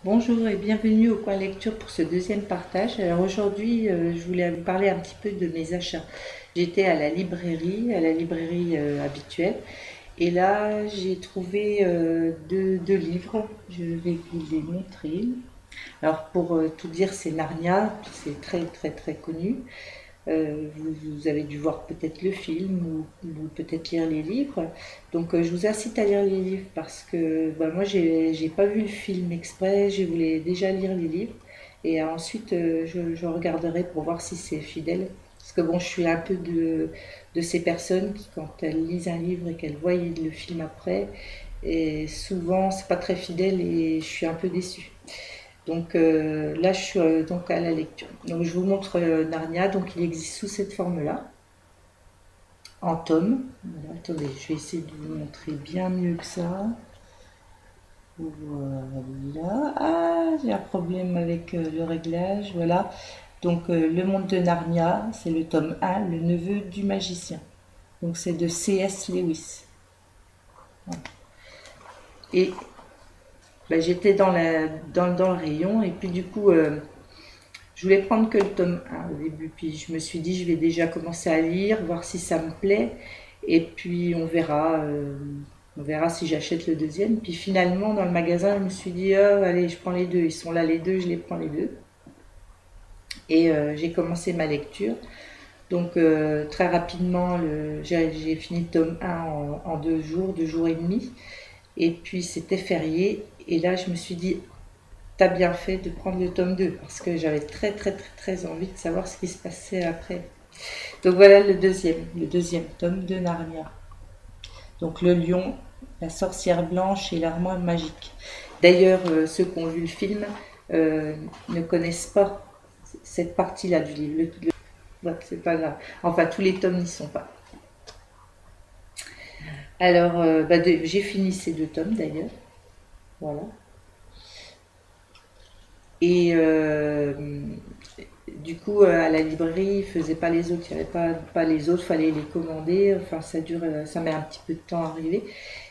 Bonjour et bienvenue au coin lecture pour ce deuxième partage. Alors aujourd'hui, je voulais vous parler un petit peu de mes achats. J'étais à la librairie habituelle, et là j'ai trouvé deux livres. Je vais vous les montrer. Alors pour tout dire, c'est Narnia, c'est très très très connu. Vous avez dû voir peut-être le film ou peut-être lire les livres. Donc je vous incite à lire les livres parce que bah, moi j'ai pas vu le film exprès, je voulais déjà lire les livres et ensuite je regarderai pour voir si c'est fidèle. Parce que bon, je suis un peu de ces personnes qui, quand elles lisent un livre et qu'elles voient le film après, et souvent c'est pas très fidèle et je suis un peu déçue. Donc là, je suis donc à la lecture. Donc je vous montre Narnia. Donc il existe sous cette forme-là, en tome. Voilà, attendez, je vais essayer de vous montrer bien mieux que ça. Voilà. Ah, j'ai un problème avec le réglage. Voilà. Donc Le Monde de Narnia, c'est le tome 1, Le Neveu du Magicien. Donc c'est de C.S. Lewis. Voilà. Et bah, j'étais dans le rayon et puis du coup je voulais prendre que le tome 1 au début, puis je me suis dit je vais déjà commencer à lire, voir si ça me plaît, et puis on verra si j'achète le deuxième. Puis finalement dans le magasin je me suis dit oh, allez, je prends les deux, ils sont là les deux, je les prends les deux. Et j'ai commencé ma lecture. Donc très rapidement, j'ai fini le tome 1 en 2 jours, 2 jours et demi. Et puis c'était férié, et là je me suis dit t'as bien fait de prendre le tome 2 parce que j'avais très très très très envie de savoir ce qui se passait après. Donc voilà le deuxième tome de Narnia. Donc le lion, la sorcière blanche et l'armoire magique. D'ailleurs, ceux qui ont vu le film ne connaissent pas cette partie-là du livre. Ouais, c'est pas grave. Enfin, tous les tomes n'y sont pas. Alors, j'ai fini ces 2 tomes d'ailleurs. Voilà. Et du coup, à la librairie, ils faisaient pas les autres. Il n'y avait pas les autres, fallait les commander. Enfin, ça dure, ça met un petit peu de temps à arriver.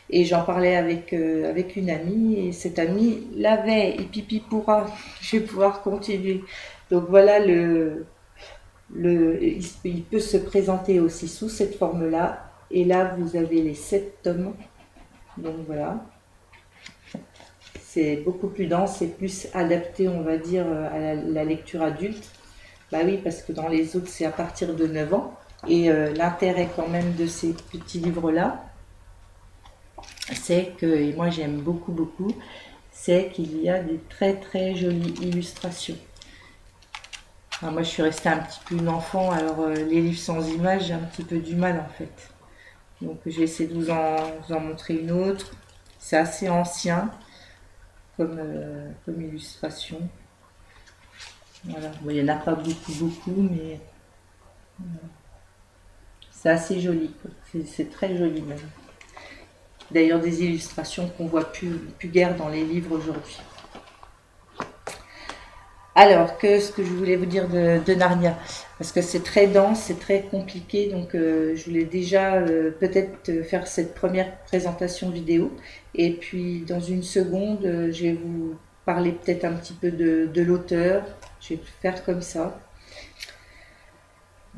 Et j'en parlais avec une amie, et cette amie l'avait, et pipi pourra, je vais pouvoir continuer. Donc voilà, il peut se présenter aussi sous cette forme-là. Et là, vous avez les 7 tomes. Donc voilà, c'est beaucoup plus dense et plus adapté, on va dire, à la lecture adulte. Bah oui, parce que dans les autres, c'est à partir de 9 ans. Et l'intérêt quand même de ces petits livres-là, c'est que, et moi j'aime beaucoup beaucoup, c'est qu'il y a des très très jolies illustrations. Alors moi je suis restée un petit peu une enfant, alors les livres sans images, j'ai un petit peu du mal en fait. Donc j'ai essayé de vous en montrer une autre. C'est assez ancien comme illustration. Voilà. Bon, il n'y en a pas beaucoup beaucoup, mais c'est assez joli. C'est très joli même. D'ailleurs des illustrations qu'on voit plus guère dans les livres aujourd'hui. Alors, ce que je voulais vous dire de Narnia, parce que c'est très dense, c'est très compliqué, donc je voulais déjà peut-être faire cette première présentation vidéo, et puis dans une seconde, je vais vous parler peut-être un petit peu de l'auteur, je vais faire comme ça.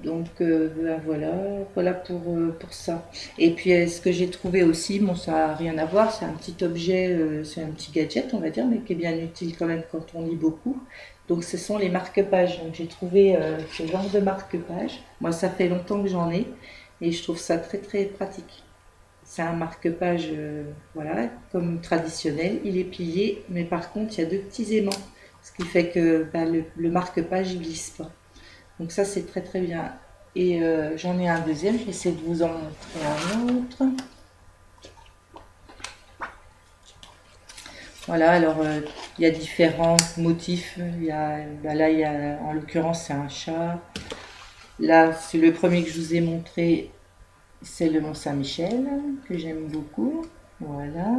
Donc ben voilà pour ça. Et puis ce que j'ai trouvé aussi, bon ça n'a rien à voir, c'est un petit objet, c'est un petit gadget on va dire, mais qui est bien utile quand même quand on lit beaucoup. Donc ce sont les marque-pages. Donc j'ai trouvé ce genre de marque-pages. Moi ça fait longtemps que j'en ai et je trouve ça très très pratique. C'est un marque-page voilà, comme traditionnel, il est plié, mais par contre il y a 2 petits aimants, ce qui fait que le marque-page ne glisse pas. Donc ça c'est très très bien. Et j'en ai un deuxième, j'essaie de vous en montrer un autre. Voilà, alors il y a différents motifs. Là, en l'occurrence c'est un chat. Là, c'est le premier que je vous ai montré, c'est le Mont Saint-Michel, que j'aime beaucoup. Voilà,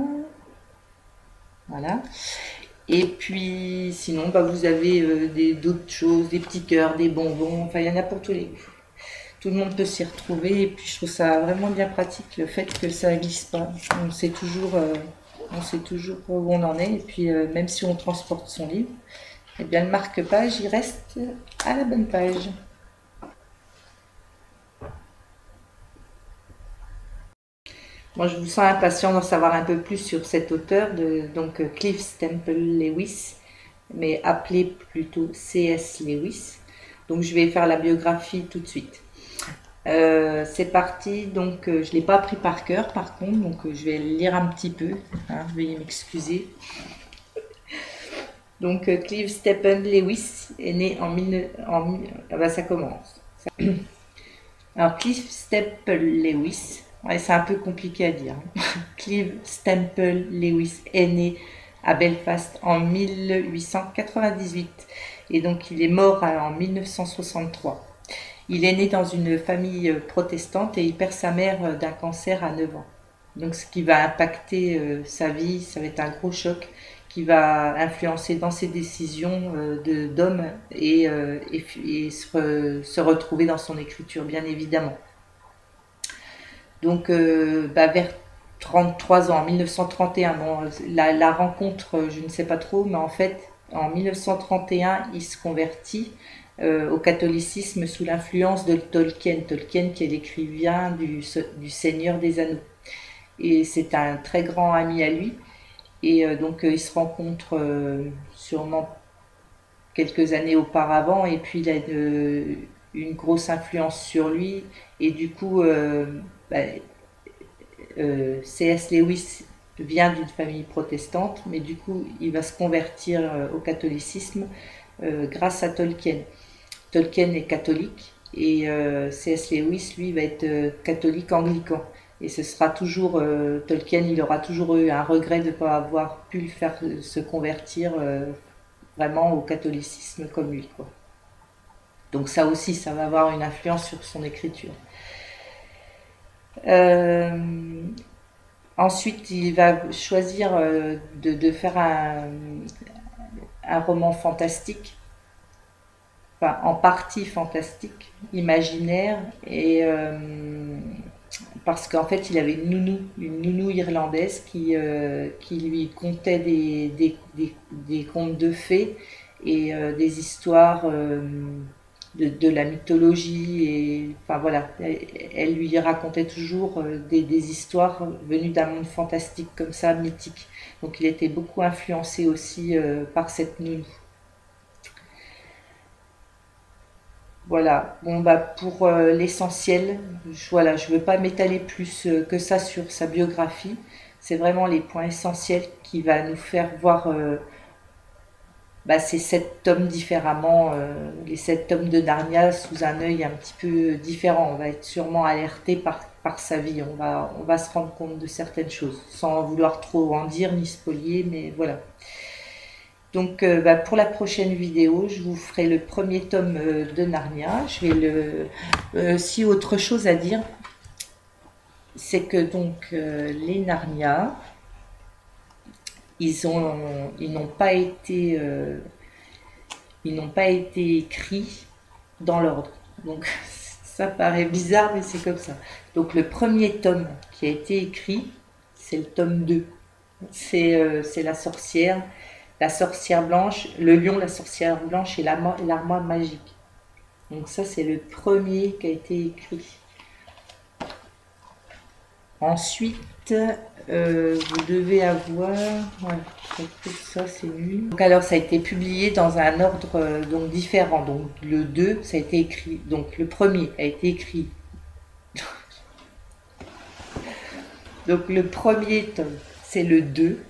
voilà. Et puis sinon, vous avez d'autres choses, des petits cœurs, des bonbons, enfin il y en a pour tous les goûts. Tout le monde peut s'y retrouver, et puis je trouve ça vraiment bien pratique le fait que ça glisse pas. On sait toujours on sait toujours où on en est. Et puis, même si on transporte son livre, eh bien, le marque-page, il reste à la bonne page. Moi, je vous sens impatient d'en savoir un peu plus sur cet auteur, donc Clive Stemple Lewis, mais appelé plutôt C.S. Lewis. Donc, je vais faire la biographie tout de suite. C'est parti, donc je ne l'ai pas appris par cœur par contre, donc je vais le lire un petit peu, hein, veuillez m'excuser. Donc Clive Stephen Lewis est né en 19... Ah bah, ça commence. Alors Clive Stephen Lewis, ouais, c'est un peu compliqué à dire. Clive Stephen Lewis est né à Belfast en 1898 et donc il est mort en 1963. Il est né dans une famille protestante et il perd sa mère d'un cancer à 9 ans. Donc ce qui va impacter sa vie, ça va être un gros choc qui va influencer dans ses décisions d'homme et se retrouver dans son écriture, bien évidemment. Donc vers 33 ans, en 1931, bon, la rencontre, je ne sais pas trop, mais en fait, en 1931, il se convertit au catholicisme sous l'influence de Tolkien. Tolkien qui est l'écrivain du Seigneur des Anneaux. Et c'est un très grand ami à lui. Et donc ils se rencontrent sûrement quelques années auparavant. Et puis il a une grosse influence sur lui. Et du coup, C.S. Lewis vient d'une famille protestante, mais du coup il va se convertir au catholicisme grâce à Tolkien. Tolkien est catholique et C.S. Lewis, lui, va être catholique anglican. Et ce sera toujours, Tolkien, il aura toujours eu un regret de ne pas avoir pu le faire se convertir vraiment au catholicisme comme lui, quoi. Donc ça aussi, ça va avoir une influence sur son écriture. Ensuite, il va choisir de faire un roman fantastique, enfin en partie fantastique, imaginaire, et parce qu'en fait il avait une nounou irlandaise qui lui contait des contes de fées et des histoires de la mythologie, et enfin voilà, elle lui racontait toujours des histoires venues d'un monde fantastique comme ça, mythique. Donc il était beaucoup influencé aussi par cette nounou. Voilà, bon bah pour l'essentiel, voilà, je ne veux pas m'étaler plus que ça sur sa biographie. C'est vraiment les points essentiels qui va nous faire voir ces 7 tomes différemment, les 7 tomes de Narnia sous un œil un petit peu différent. On va être sûrement alerté par sa vie, on va se rendre compte de certaines choses, sans vouloir trop en dire ni spolier, mais voilà. Donc pour la prochaine vidéo, je vous ferai le premier tome de Narnia. Je vais si autre chose à dire, c'est que donc les Narnia, ils n'ont pas été écrits dans l'ordre. Donc ça paraît bizarre, mais c'est comme ça. Donc le premier tome qui a été écrit, c'est le tome 2. C'est la sorcière blanche, le lion, la sorcière blanche et l'armoire magique. Donc ça, c'est le premier qui a été écrit. Ensuite, vous devez avoir... Ouais, ça c'est nul. Donc alors, ça a été publié dans un ordre donc différent. Donc le 2, ça a été écrit... Donc le premier a été écrit... Donc le premier tome, c'est le 2.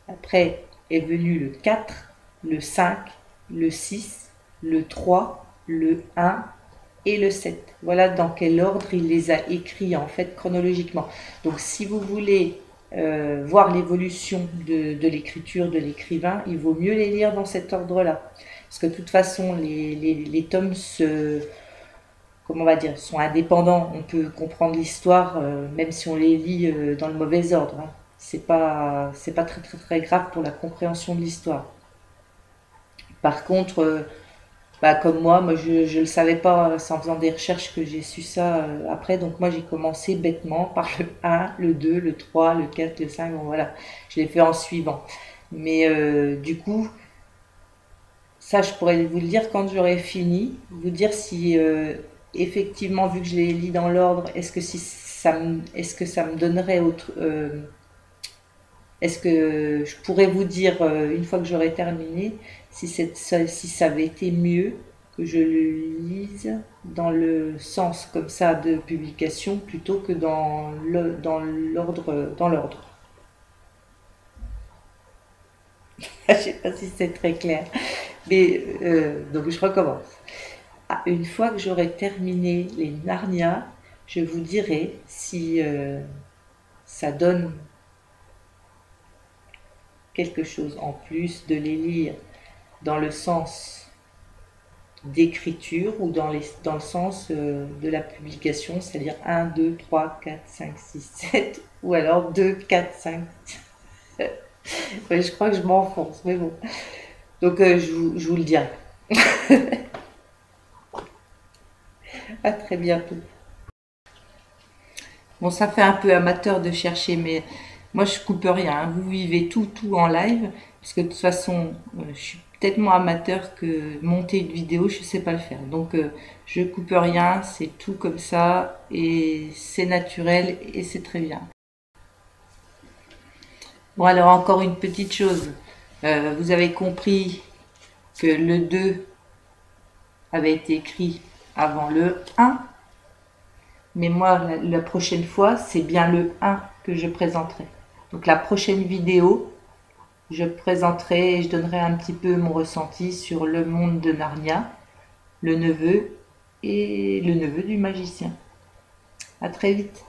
Après est venu le 4, le 5, le 6, le 3, le 1 et le 7. Voilà dans quel ordre il les a écrits en fait chronologiquement. Donc si vous voulez voir l'évolution de l'écriture de l'écrivain, il vaut mieux les lire dans cet ordre-là. Parce que de toute façon, les tomes comment on va dire, sont indépendants. On peut comprendre l'histoire même si on les lit dans le mauvais ordre, hein. C'est pas très grave pour la compréhension de l'histoire. Par contre, Bah, comme moi je le savais pas, c'est en faisant des recherches que j'ai su ça après. Donc moi j'ai commencé bêtement par le un, le 2, le 3, le 4, le 5. Bon, voilà, je l'ai fait en suivant. Mais du coup, ça je pourrais vous le dire quand j'aurai fini, vous dire si effectivement, vu que je les lis dans l'ordre, est-ce que ça me donnerait autre, est-ce que je pourrais vous dire, une fois que j'aurai terminé, si ça avait été mieux que je le lise dans le sens comme ça de publication plutôt que dans l'ordre. Je ne sais pas si c'est très clair. Mais donc je recommence. Ah, une fois que j'aurai terminé les Narnia, je vous dirai si ça donne quelque chose en plus de les lire dans le sens d'écriture ou dans le sens de la publication, c'est-à-dire un 2 3 4 5 6 7 ou alors 2 4 5. Ouais, je crois que je m'enfonce, mais bon. Donc je vous le dirai. À très bientôt. Bon, ça fait un peu amateur de chercher, mais moi je coupe rien, hein. Vous vivez tout en live, parce que de toute façon, je suis peut-être moins amateur que monter une vidéo, je sais pas le faire. Donc je coupe rien, c'est tout comme ça, et c'est naturel, et c'est très bien. Bon, alors encore une petite chose. Vous avez compris que le 2 avait été écrit avant le 1, mais moi, la prochaine fois, c'est bien le 1 que je présenterai. Donc la prochaine vidéo, je présenterai et je donnerai un petit peu mon ressenti sur le monde de Narnia, le neveu et le neveu du magicien. À très vite.